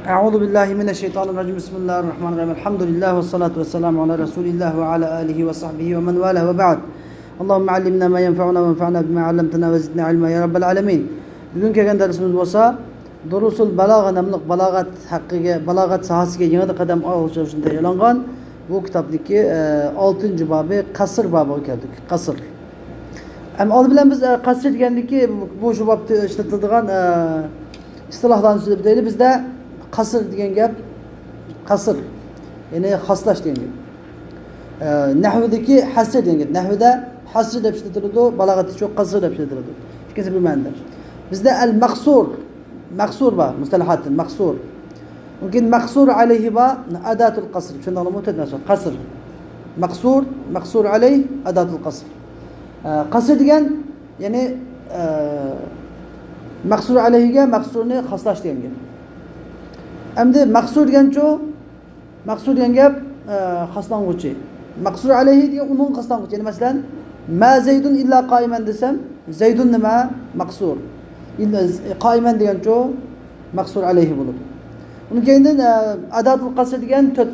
Euzu billahi mineşşeytanirracim. Bismillahirrahmanirrahim. Elhamdülillah ve salatu vesselamu ala Resulillah ve ala alihi ve sahbihi ve men vâlâ ve ba'd. Allahümme allimna ma yenfa'una ve enfa'na bima 'allamtana ve zidna ilma ya rabbel alamin. Bugun kelgan darsimiz bo'lsa, Durusul Balagha nomli balogat sohasiga yangi qadam olish uchun tayyorlangan bu kitobdagi 6-bobi qasr bobiga keldik. Qasr. Oldi bilan biz qasr degandiki bu shu bobda ishlatiladigan istilohlarni so'zlab o'taylik. Bizda qasr degan gap qasr, ya'ni xoslash degan gap. Nahvodagi hasr degan gap. Nahvda hasr deb ishlatiladi, balog'atda cho'q qasr deb ishlatiladi. Ikkisi bir ma'noda. Bizda maqsur bor, mustalahatdan maqsur. Mumkin maqsur alayhi va adatul qasr. Shundan mutadasir qasr. Maqsur alayhi adatul qasr. Qasr degan ya'ni maqsur alayhiga maqsurni xoslash degan gap. Endi maqsur degan gap xoslang'uvchi. Maqsur alayhi degan uning xoslang'uvchi. Ya'ni masalan ma zaydun illa qoiman desam, zaydun nima? Maqsur. Illa qoiman degancho maqsur alayhi bo'ladi. Uni keyindan adatul qasr degan 4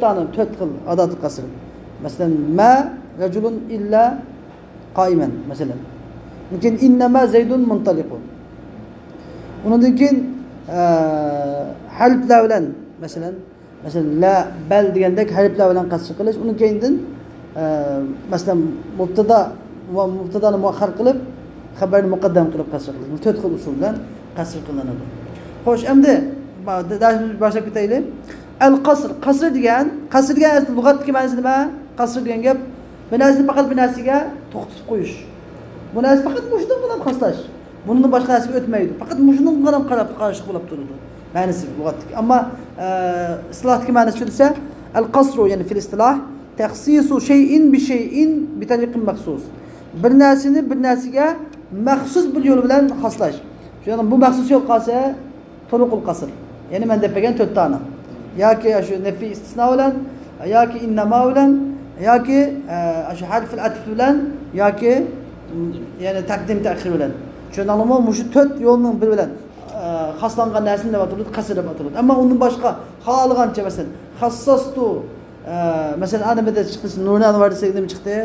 xil adatul qasr. Masalan ma rajulun illa qoiman masalan. Mumkin innama zaydun muntaliqun. Undan keyin harflar bilan masalan la bal degandek harflar bilan qasr qilish. Uni keyindan masalan mubtadani muaxxar qilib xabarni muqaddam qilib qasr qilish. Bu 4 xil usul bilan qasr qilinadi. Xo'sh, endi darsimizni boshlab ketaylik. Qasr degan lug'atdagi ma'nosi nima? Qasr degan gap bir narsani faqat bir narsaga to'xtatib qo'yish. Bu narsa faqat mushundan bilan xoslash. Bundan boshqa narsaga o'tmaydi. Faqat mushundan qarab qarashlik bo'lib turadi. Ma'nosi lug'atdagi. Ammo istilohdagi ma'nosi desa, al-qasru ya'ni fil istilah takhsisu shay'in bi shay'in bi tariqin maxsus. Bir narsani bir narsaga maxsus bir yo'l bilan xoslash. Shundan bu maxsus yo'l qolsa turuqul qasr. Ya'ni men deb bergan 4 tane. Yoki shu nafi istisno bilan, yoki innama bilan, yoki shu harful atf bilan, yoki ya'ni taqdim ta'khir bilan. Shundan ham shu 4 yo'lning biri bilan xoslangan narsani deb ataladi, qasr deb ataladi. Ammo undan boshqa xohlagancha masalan xassastu masalan adamda chiqdi, Nurni Anvar desak nima chiqdi?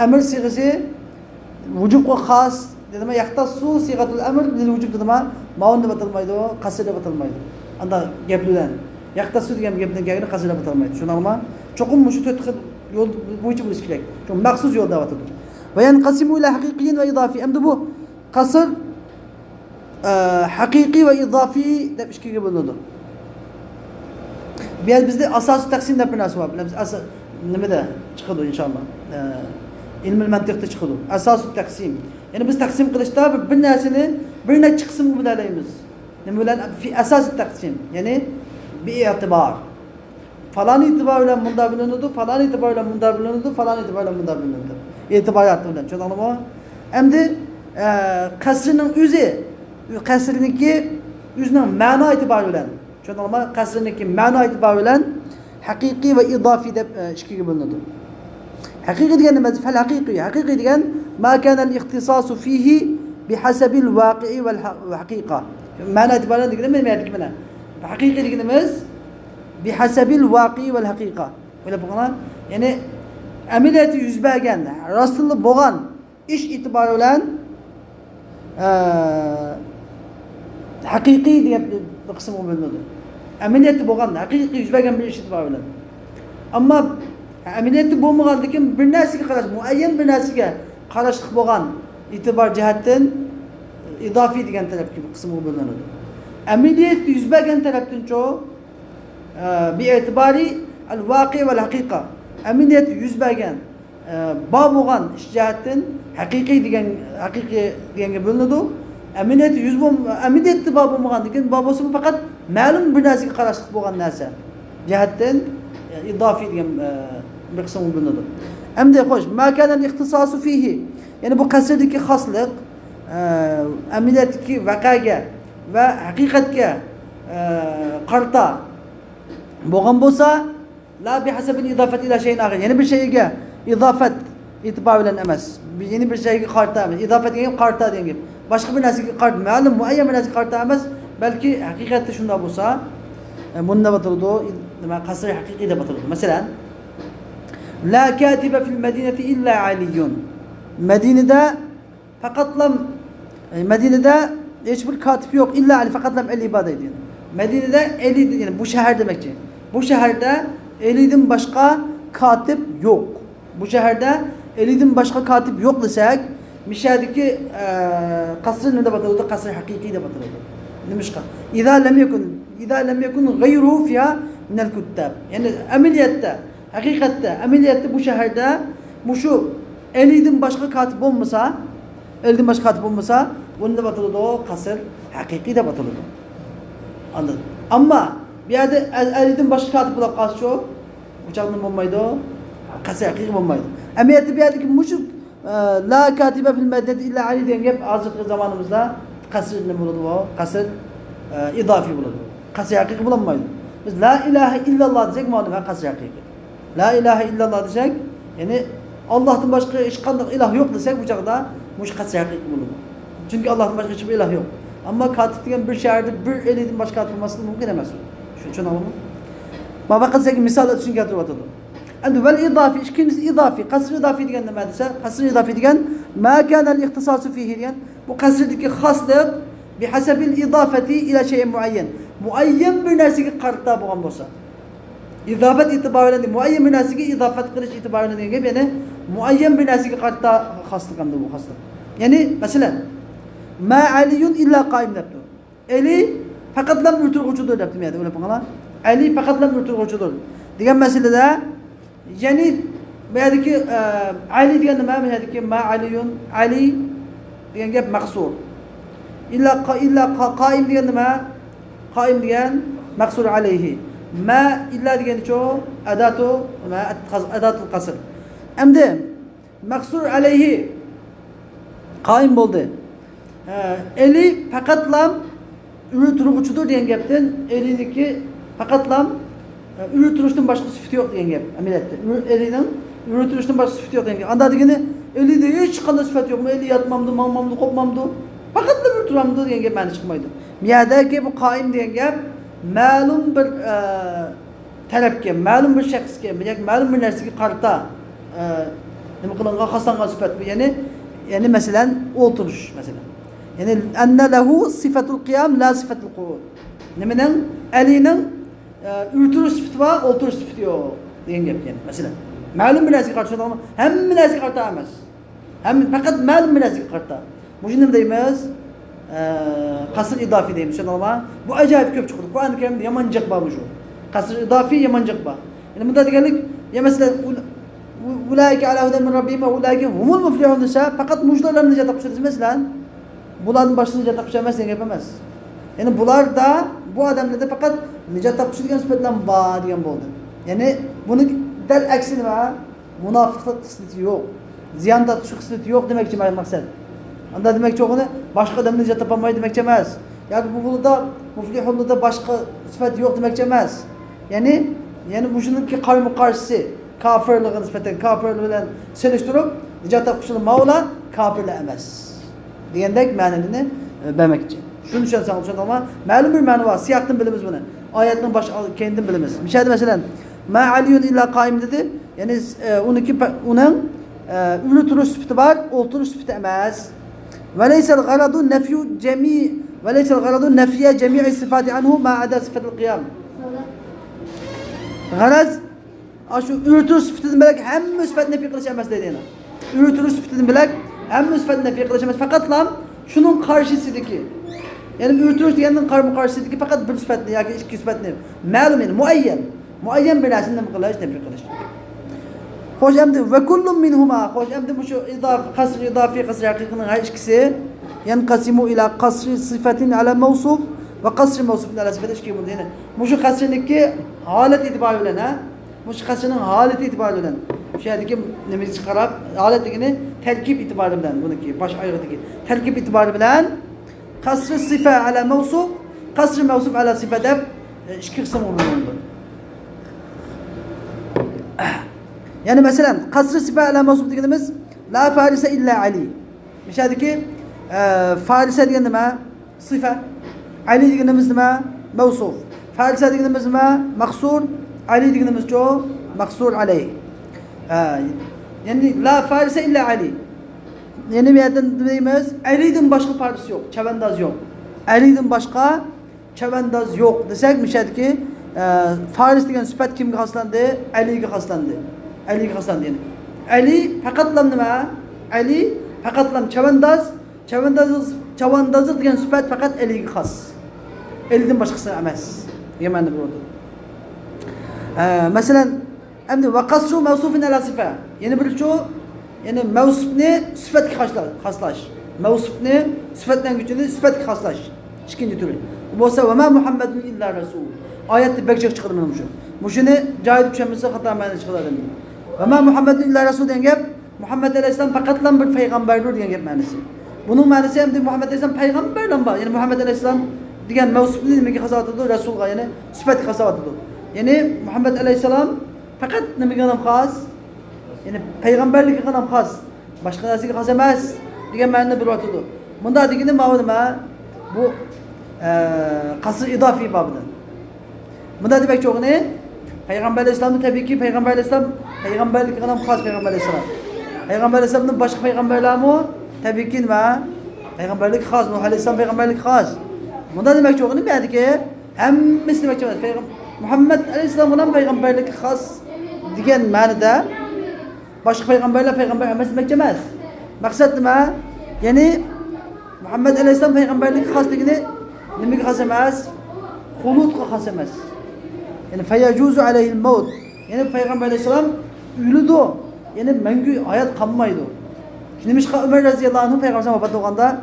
Amr siyg'asi vujub va xos dedimi? Yaxtassu sigatul amr lil vujub dedimi? Maun deb atalmaydi, qasr deb atalmaydi. Anda gaplardan yaxtassu degan gapdan keyin qasr deb atalmaydi. Shunaqmi? Cho'qim shu 4 xil yo'l bo'yicha bo'lish kerak. Shu maxsus yo'l deb ataladi. Va yanqasimu ila haqiqiyyin va idofi. Endi bu qasr haqiqiy va idofi deb ikkiga bo'linadi. Bu yer bizda asosiy taqsim deb bir narsa bor. Biz nimada chiqadi inshaalloh. Ilmul mantiqda chiqadi. Asosiy taqsim. Ya'ni biz taqsim qilishda bir narsani bir necha qism bilan aylaymiz. Nima bilan? Fi asosiy taqsim. Ya'ni bi e'tibor. Falan e'tibor bilan bunda bilinadi, falan e'tibor bilan bunda bilinadi, falan e'tibor bilan bunda bilinadi. E'tiboriyat bilan. Tushundingmi? Endi qasrning qasrniki o'zining ma'no e'tibori bilan. Tushundingmi? Qasrniki ma'no e'tibori bilan haqiqiy va idofiy deb ikkiga bo'linadi. Haqiqiy degan nima? Fal haqiqiy. Haqiqiy degan ma kana al-ixtisasu fihi bihasabil waqi'i wal haqiqa. Ma'no e'tiboridan degan nima demak mana? Haqiqiy deganimiz bihasabil waqi'i wal haqiqa. Böyle bo'lgan, ya'ni amaliyati yuz bergan, rostli bo'lgan ish e'tibori bilan haqiqiy degan bir qism bo'linadi. Amaliyati bo'lgan, haqiqiy yuz bergan bir ish e'tibori bilan. Ammo amaliyati bo'lmagan lekin bir narsaga qarash, muayyan bir narsaga qarashlik bo'lgan e'tibor jihatdan idofiy degan tarafga bir qism bo'linadi. Amaliyat yuz bergan tarafdan-cho bi e'tibari al-waqi' wal haqiqa. Amaliyat yuz bergan bor bo'lgan ish jihatdan haqiqiy deganga bo'linadi. Amaliyat bor bo'lmagan lekin bor bo'lsa faqat ma'lum bir narsaga qarashlik bo'lgan narsa jihatdan idofiy degan bir qism bo'linadi. Endi xo'sh, ma kana al-ixtisasu fihi. Ya'ni bu qasrdagi xoslik amaliyatdagi vaqaga va haqiqatga qarta bo'lgan bo'lsa, la bihasabil idofati ila shay'in akhar. Ya'ni bir shayga idofat e'tibor bilan emas. Yeni bir shayga qarta emas. Idofat degan qarta degan gap. Boshqa bir narsaga qarta, ma'lum muayyan bir narsaga qarta emas, balki haqiqatda shunda bo'lsa, bunda batıldı, nima qasri haqiqiy deb batıldı. Mesela la katiba fil medineti illa aliyun. Medine'de fakatlam Medine'de hiçbir katip yok. İlla Ali fakatlam el ibadet ediyor. Medine'de eli yani bu şehir demek ki. Bu şehirde eliden başka katip yok. Bu şehirde eliden başka katip yok desek müşahedeki kasrın ne de batıldı? Kasr hakiki de batıldı. Demişka. İza lem yekun gayruhu fiha minel kuttab. Yani ameliyette, hakikatte, ameliyette bu şehirde bu şu eliden başka katip olmasa, elden başka katip olmasa bunun da batıldı o kasr hakiki de batıldı. Anladın? Ama bir yerde elden başka katip bulup kalsa o uçağının olmaydı o kasr hakiki olmaydı. Ameliyette bir yerdeki muşuk la katibe fil meddet illa Ali diyen hep azıcık zamanımızda kasr ne bulundu o? Kasr idafi bulundu. Kasr hakiki bulamaydı. Biz la ilahe illallah desek malum ha kasr hakiki. La ilahe illallah desek yani Allah'tan başka hiç kandak ilah yok desek bu çağda muş kasr hakiki bulundu. Çünkü Allah'tan başka hiçbir ilah yok. Ama katip diyen bir şehirde bir elinin başka katip olmasını mümkün demez. Şu için anlamı. Ma bakın misal için getirip and vel idafi ikincisi idafi kasr idafi degan nima desa kasr idafi degan ma kana al ihtisasu fihi degan bu kasrdagi xoslik bihasabil idafati ila shay'in muayyan muayyan bir narsaga qarta bo'lgan bo'lsa idofat e'tiboridan muayyan bir narsaga idofat qilish e'tiboridan degan gap ya'ni muayyan bir narsaga qarta xoslik hamda bu xoslik ya'ni masalan ma aliyun illa qaim debdi ali faqatlam o'tirg'uchidir debdi men o'ylab qo'yinglar ali faqatlam o'tirg'uchidir degan masalada yani buradaki Ali diyen nima? Buradaki ma aliyun Ali diyen gap maqsur. İlla qaim diyen nima? Qaim diyen maqsur alayhi. Ma illa diyen ço adatu ma adatul qasr. Endi maqsur alayhi qaim bo'ldi. Eli faqatlam ürü turg'uchidir degan gapdan eliniki faqatlam üretilişten başka sıfatı yok diyen gap. Ameliyatda. Elinin üretilişten başka sıfatı yok diyen gap. Anda degeni elide hiç qanday sıfatı yok. Eli yatmamdı, mamamdı, kopmamdı. Fakat da bir turamdı diyen gap məni çıkmaydı. Miyadaki bu qaim diyen gap ma'lum bir talabga, ma'lum bir shaxsga, ma'lum bir narsaga qarata nima qilingan xoslangan sifat bu. Yani mesela o'tirish mesela. Yani anna lahu sifatul qiyam la sifatul qu'ud. Nimaning Alining ürtürüş sıfatı var, oturuş sıfatı yok diyen gap yani mesela. Ma'lum bir narsaga qarshi ama hamma narsaga qarshi emas. Faqat ma'lum bir narsaga qarshi. Bu nima deymiz? Qasr idofi deymiz. Tushundingmi? Bu ajoyib ko'p chiqdi. Qur'on Karimda yamanjiq bor bu. Qasr idofi yamanjiq bor. Yani bunda deganlik ya mesela ulayka ala hudan min rabbihim va ulayka humul muflihun desa faqat mujdalarni najot topishadi mesela. Bularning boshini najot topish emas degan gap emas. Yani bular da bu adamlarda fakat nicat tapışı degan sifatlar bor degan bo'ldi. Yani buni dal aksi nima? Munofiqlik xislati yo'q. Ziyon tortish xislati yo'q demakchi maqsad. Unda demakchi o'g'ini boshqa odamni nicat topolmaydi demakchi emas. Yoki bu bulda muflihulda boshqa sifat yo'q demakchi emas. Yani bu shuniki qavmi qarshisi kofirligini nisbatan kofirlik bilan selishtirib nicat topishni Mavla kofirlar emas. Degandek ma'noni bermoqchi. Şunu düşünseniz ama ma'lum bir ma'no var. Siyaqdan bilimiz bunu. Oyatning bosh kendim bilimiz. Mishadi masalan ma aliyun illa qaim dedi. Yani uning uni turish sifati bor, o'tirish sifati emas. Va laysa al-gharadu nafyu jami' va laysa al-gharadu nafya jami'i sifati anhu ma ada sifat al-qiyam. G'araz shu ürtirish sifatidan bilak hamma sifatni nafiy qilish emas deydi yana. Ürtirish sifatidan bilak hamma sifatni nafiy qilish emas. Faqatlam shuning qarshisidagi yani ürtürüş diyenin karşısındaki fakat bir sıfatlı ya ki iki sıfatlı ma'lum yani muayyen bir narsani nima qilish nafiy qilish. Xo'sh endi va kullun minhuma xo'sh endi bu shu qasr idofiy qasr haqiqining har ikkisi yanqasimu ila qasri sifatin ala mawsuf va qasri mawsufin ala sifatin ikki bo'ldi. Yani bu shu qasrniki holat e'tibori bilan bu shu qasrning holati e'tibori bilan o'sha yerdagi nimaga qarab holat degani tarkib e'tibori bilan buniki bosh oyog'idagi tarkib e'tibori bilan qasr sifa ala mawsuf qasr mawsuf ala sifa deb ikki qism o'rnatildi. Yani mesela qasr sifa ala mawsuf deganimiz la farisa illa Ali. Mishadiki farisa degan nima? Sifa. Ali deganimiz nima? Mavsuf. Farisa deganimiz nima? Maqsur. Ali deganimiz jo maqsur alayh. Ya'ni la farisa illa Ali. Yeni bir yerden deyimiz, Ali'den başka parisi yok, çavandaz yok. Ali'den başka çavandaz yok desek müşahede ki Faris degan sifat kimga xoslandi? Aliga xoslandi. Aliga xoslandi yani. Ali faqatlam nima? Ali faqatlam chavandozlik degan sifat faqat Aliga xos. Alidan boshqasi emas. Degan bir o'rda. Masalan, endi va qasru mavsufun ala sifa. Yana bir chu, yani mavsufni sifatga xoslash. Mavsufni sifatdan gücünü sifatga xoslash. İkinci türü. Bo'lsa va ma Muhammadun illa rasul. Oyatni bekchiq chiqadi mana shu. Mushuni joyida tushunmasa xato ma'no chiqadi. Va ma Muhammadun illa rasul degan gap Muhammad alayhisalom faqatlam bir payg'ambardir degan gap ma'nosi. Buning ma'nosi ham Muhammad alayhisalom payg'ambardan bor. Ya'ni Muhammad alayhisalom degan mavsufni nimaga xoslatadi? Rasulga, ya'ni sifatga xoslatadi. Ya'ni Muhammad alayhisalom faqat nimaga ham xos? Ya'ni payg'ambarlikka ham xos. Boshqa narsaga xos emas degan ma'noni beryapti. Bunda degani nima? Bu qasr idofiy bobidan. Bunda demek çok ne? Peygamber Aleyhisselam'da tabii ki Peygamber Aleyhisselam peygamberlik adam khas Peygamber Aleyhisselam. Peygamber Aleyhisselam'ın başka peygamberler mi? Tabii ki ne? Peygamberlik khas. Nuh Aleyhisselam peygamberlik khas. Bunda demek çok ne? Yani ki hemmisi demek çok. Muhammed Aleyhisselam'ın peygamberlik khas diyen manada başka peygamberler peygamber emas demek emas. Maksat ne? Yani Muhammed Aleyhisselam peygamberlik khas degani nimaga xos emas? Xuludga xos emas. Yani feyacuzu aleyhil maut. Yani Peygamber Aleyhisselam ölüdü. Yani mengü hayat kalmaydı. Şimdi mişka Ömer radıyallahu anh Peygamber Aleyhisselam vefat olganda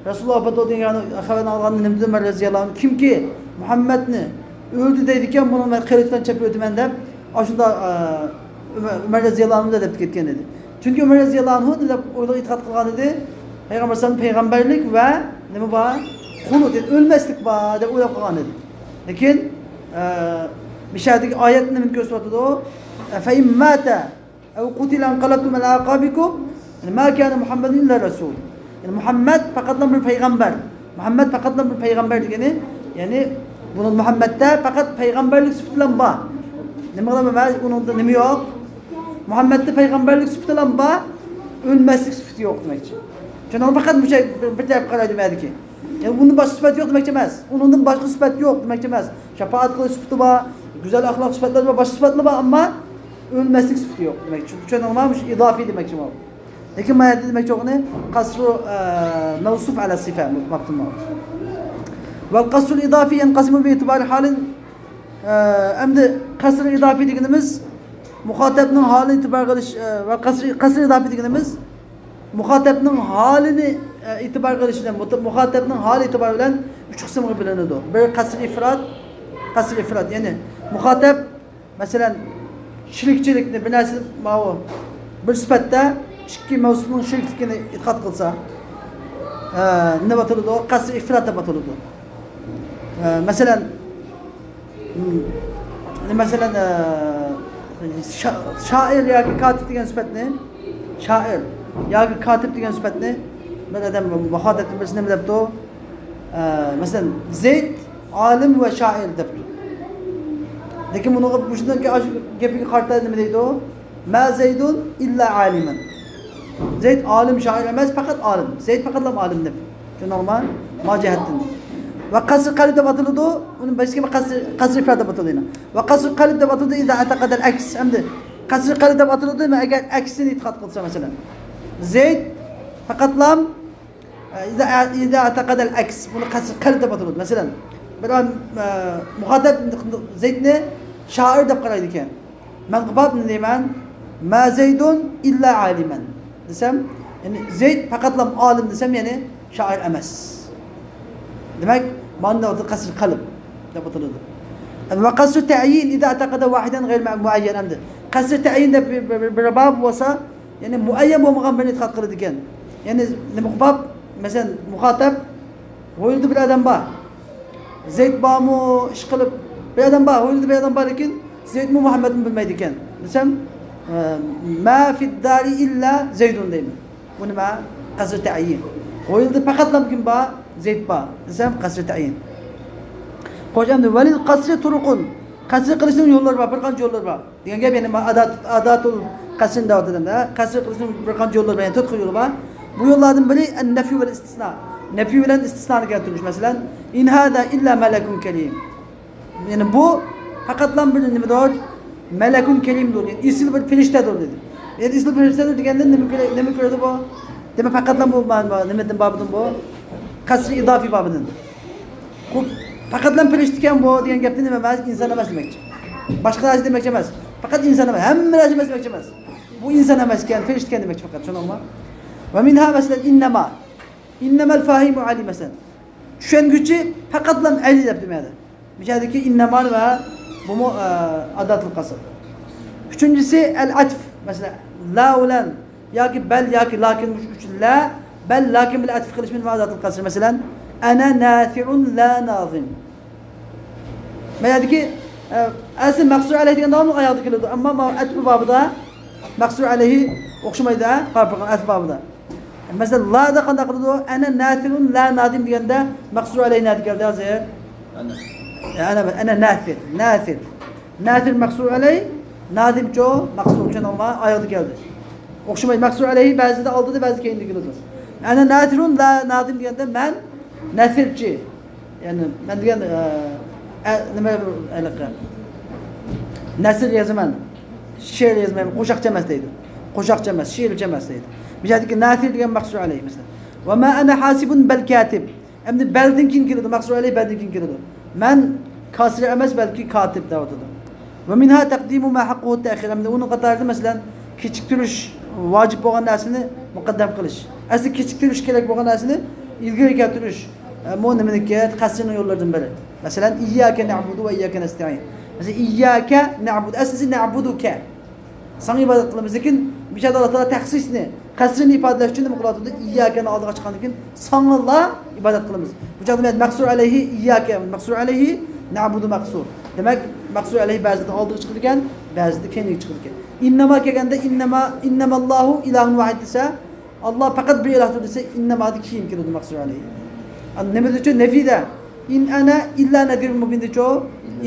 Resulullah vefat oldu yani haberini alganda nemdi Ömer radıyallahu anh kim ki Muhammed'ni öldü deydikken bunu ben kıyılıktan çepiyordu ben de aşında Ömer radıyallahu anh da dep ketken dedi. Çünkü Ömer radıyallahu anh da oyla itaat kılgan dedi. Peygamber Aleyhisselam peygamberlik ve ne mi var? Kulut yani ölmezlik var de oyla kılgan dedi. Lakin müşahede ayet ne gösteriyor o? Fe immata ev kutila enqalabtum ala aqabikum. Ma kana Muhammedun illa rasul. Yani Muhammed fakatlan bir peygamber. Muhammed fakatlan bir peygamber degeni yani bunun Muhammed'de fakat peygamberlik sıfatlan ba. Nima qilamiz? Uningda nima yo'q? Muhammed'de peygamberlik sıfatlan ba, ölmezlik sıfatı yo'q demekçi. Çünkü fakat bir taraf qaraydi demekki. Yani bunun başka sıfatı yok demek demez. Onun başka sıfatı yok demek demez. Şefaat kılıç sıfatı var, güzel ahlak sıfatları var, başka sıfatları var ama ölmezlik sıfatı yok demek. Çünkü olmamış idafi demek için var. Lakin mayette demek çok ne? Kasru mevsuf ala sifa baktım var. Ve kasrul idafi yenkasimu bi itibari halin emdi kasrul idafi dediğimiz muhatebinin halini itibar kılış ve kasrul idafi dediğimiz muhatebinin halini itibar kılışından muhatebinin hali itibar bilen üç kısımı bilinir o. Bir kasr ifrat yani muhateb mesela şirkçilikni binası mavu bir sıfatta iki mevzusunun şirklikini itikat kılsa ne batıldı o? Kasr ifrat da batıldı. Mesela şair ya ki katip diyen sıfat ne? Şair ya ki katip diyen sıfat ne? Mesela muhateb mesela ne depti o? Mesela Zeyd alim ve şair depti. Lakin bunu şundaki gepi kartlar ne deydi o? Ma Zeydun illa alimen. Zeyd alim şair emez fakat alim. Zeyd fakat alim depti. Şu normal ma cihettin. Ve kasr kalpte batılıdı o. Onun başka bir kasr ifade batıldı yine. Ve kasr kalpte batıldı iza atakadel aks. Emdi. Kasr kalpte batıldı ama eğer aksini itikat kılsa mesela. Zeyd fakat lam iza atakadel aks. Bunu kasr kalpte batıldı. Mesela bir an muhateb Zeyd ne? Şair de karaydı ki. Men kıbab ne diyeyim? Ma Zeydun illa alimen. Desem yani Zeyd fakat lam alim desem yani şair emez. Demek manda o kasr kalp da batıldı. Ve kasr ta'yin iza atakada vahiden gayr muayyen emdi. Kasr ta'yin de bir bab olsa yani muayyen olmayan birini itikat kıldı iken. Yani muhabab mesela muhateb oyuldu bir adam var. Zeyd bağımı iş kılıp bir adam var. Oyuldu bir adam var iken Zeyd mi Muhammed'in bilmeydi iken. Desem ma fid dari illa Zeydun değil mi? Bu ne ma? Kasr ta'yin. Oyuldu fakat lam kim var? Zeyd ba. Desem kasr ta'yin. Xo'sh, endi valil qasri turuqun. Qasr qilishning yo'llari bor, bir qancha yo'llar bor. Degan gap ya'ni adatul qasrni da'vatida. Qasr qilishning bir qancha yo'llar bor, ya'ni 4 xil yo'l bor. Bu yo'llardan biri an-nafi vel istisna. Nafi bilan istisnoni keltirish. Masalan, in hada illa malakun kalim. Yani bu fakatlan bir nimadir? Melekun kelimdir. Yani isil bir feriştedir dedi. Yani isil feriştedir degende nima ko'radi bu? Demak fakatlan bu nimadan babıdan bu? Kasri idafi babıdan. Bu fakatlan ferişte ekan bu degan gapni nima emas, inson emas demakchi. Boshqa narsa demakchi emas. Faqat inson emas, hamma narsa emas demakchi emas. Bu inson emas ekan, ferishte ekan demakchi faqat, tushundingmi? Va minha masalan innama. İnnemal fahimu ali mesela. Tushunguchi faqatlan ali deb demadi. Mijadiki innemal ve bu mu adatul qasr. Üçüncüsü el atf. Mesela la ulan yoki bel yoki lakin uchun la bel lakin bil atf qilish min adatul qasr. Mesela ana nafi'un la nazim. Mijadiki asl maqsur alayhi degan davomli oyoqda keladi. Ammo atf babida maqsur alayhi o'xshamaydi, farqi atf babida. Mesela la da qanday qiladi? Ana nafi'un la nazim deganda maqsur alayhi nadi keldi hozir. أنا ناثر ناثر مقصور عليه نادم جو مقصور كان الله أيضا geldi. Okşamayı مقصور عليه bazı da aldı da bazı kendi geliyordu. أنا ناثر لا نادم diyende ben nathirci. Yani ben diyen ne alaka? Nasir yazman. Şiir yazmayım. Koşak cemesteydi. Koşak cemes, şiir cemesteydi. Mijadiki nathir diyen مقصور عليه mesela. Ve ma ana hasibun bel katib. Hem beldin kin geliyordu. مقصور عليه beldin kin geliyordu. Men kasri emas belki katip davatıdır. Ve minha takdimu ma hakkuhu ta'khir. Hem de onun qatarida mesela kechiktirish vacip bo'lgan narsani muqaddam qilish. Asli kechiktirish kerak bo'lgan narsani ilgari keltirish. Bu nimaniki qasrning yo'llaridan biri. Masalan iyyaka na'budu va iyyaka nasta'in. Mesela iyyaka na'budu asli na'buduka. Sana ibodat qilamiz, lekin bir şey Allah Taala taxsisni, qasrini ifodalash uchun nima qiladi? Iyyakani oldiga chiqqandan keyin sanallah ibodat qilamiz. Bu joyda maqsur alayhi iyyaka, maqsur alayhi na'budu maqsur. Demak, maqsur alayhi ba'zida oldiga chiqadi ekan, ba'zida keyinga chiqadi ekan. Innama kelganda innamallohu ilahun vahid desa, Alloh faqat bir ilohdir desa, innamadi keyin keladi maqsur alayhi. Nima uchun nafida? In ana illa nadirun mubin decho,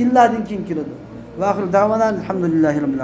illadin keyin keladi. Va oxir davana alhamdulillahi rabbil